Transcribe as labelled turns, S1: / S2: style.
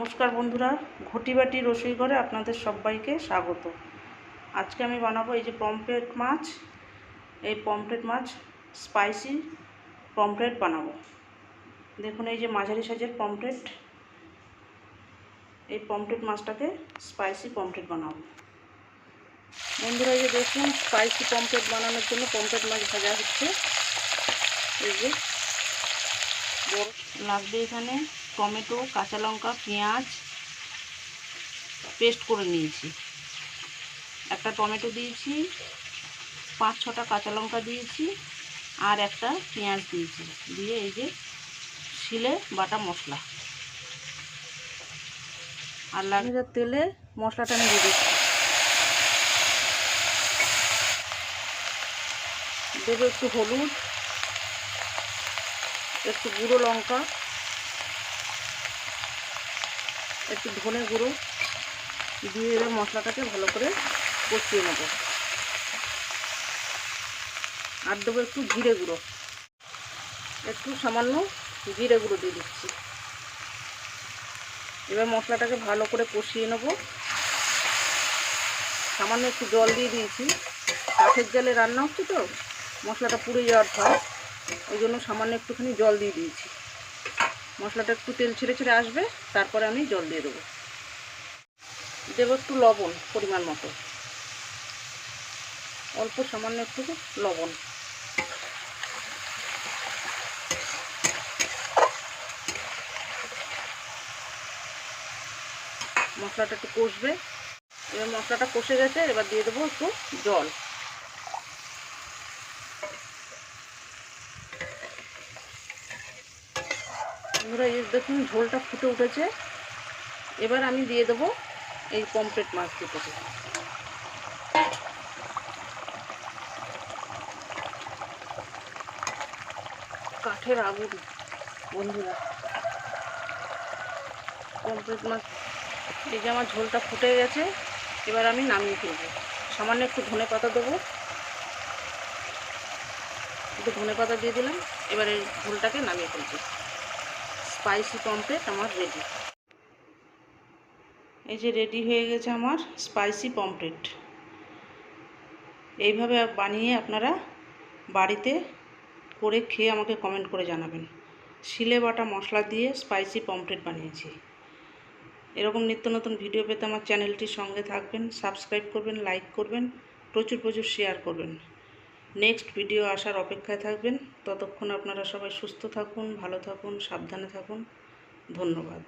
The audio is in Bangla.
S1: নমস্কার বন্ধুরা, ঘটি বাটির রসুই ঘরে আপনাদের সবাইকে স্বাগত। আজকে আমি বানাবো এই যে পমফ্রেট মাছ। এই পমফ্রেট মাছ স্পাইসি পমফ্রেট বানাবো। দেখুন এই যে মাঝারি সাইজের পমফ্রেট, এই পমফ্রেট মাছটাকে স্পাইসি পমফ্রেট বানাবো। বন্ধুরা এই যে দেখুন, স্পাইসি পমফ্রেট বানানোর জন্য পমফ্রেট মাছ ভাজা হচ্ছে। এই যে বড় লাগবে এখানে টমেটো, কাঁচা লঙ্কা, পেঁয়াজ পেস্ট করে নিয়েছি। একটা টমেটো দিয়েছি, 5-6টা কাঁচা লঙ্কা দিয়েছি, আর একটা পেঁয়াজ দিয়েছি। দিয়ে এই যে শিলে বাটা মশলা, আর লাগবে তেলে মশলাটা আমি দিয়ে দিচ্ছি। দেবো একটু হলুদ, একটু গুঁড়ো লঙ্কা, একটু ধনে গুঁড়ো দিয়ে এবার মশলাটাকে ভালো করে কষিয়ে নেব। আর দেবো একটু জিরে গুঁড়ো, একটু সামান্য জিরে গুঁড়ো দিয়ে দিচ্ছি। এবার মশলাটাকে ভালো করে কষিয়ে নেব। সামান্য একটু জল দিয়ে দিয়েছি, কাঠের জালে রান্না হচ্ছে তো মশলাটা পুড়ে যাওয়ার ভয়, ওই জন্য সামান্য একটুখানি জল দিয়ে দিয়েছি। মশলাটা একটু তেল ছেড়ে ছেড়ে আসবে, তারপরে আমি জল দিয়ে দেবো। দেবো একটু লবণ পরিমাণ মতো, অল্প সামান্য একটু লবণ। মশলাটা একটু কষবে। এবার মশলাটা কষে গেছে, এবার দিয়ে দেবো একটু জল। বন্ধুরা এই দেখুন ঝোলটা ফুটে উঠেছে। এবার আমি দিয়ে দেবো এই পমফ্রেট মাছ দুটোকে। কাঠের আগুন বন্ধুরা, পমফ্রেট মাছ এই যে আমার ঝোলটা ফুটে গেছে। এবার আমি নামিয়ে ফেলবো। সামান্য একটু ধনে পাতা দেবো, একটু ধনে পাতা দিয়ে দিলাম। এবার এই ঝোলটাকে নামিয়ে ফেলবো। স্পাইসি পমফ্রেট আমার রেডি। এই যে রেডি হয়ে গেছে আমার স্পাইসি পমফ্রেট। এইভাবে বানিয়ে আপনারা বাড়িতে করে খেয়ে আমাকে কমেন্ট করে জানাবেন। শিলে বাটা মশলা দিয়ে স্পাইসি পমফ্রেট বানিয়েছি। এরকম নিত্য নতুন ভিডিও পেতে আমার চ্যানেলটির সঙ্গে থাকবেন, সাবস্ক্রাইব করবেন, লাইক করবেন, প্রচুর প্রচুর শেয়ার করবেন। নেক্সট ভিডিও আসার অপেক্ষায় থাকবেন। ততক্ষণ আপনারা সবাই সুস্থ থাকুন, ভালো থাকুন, সাবধানে থাকুন। ধন্যবাদ।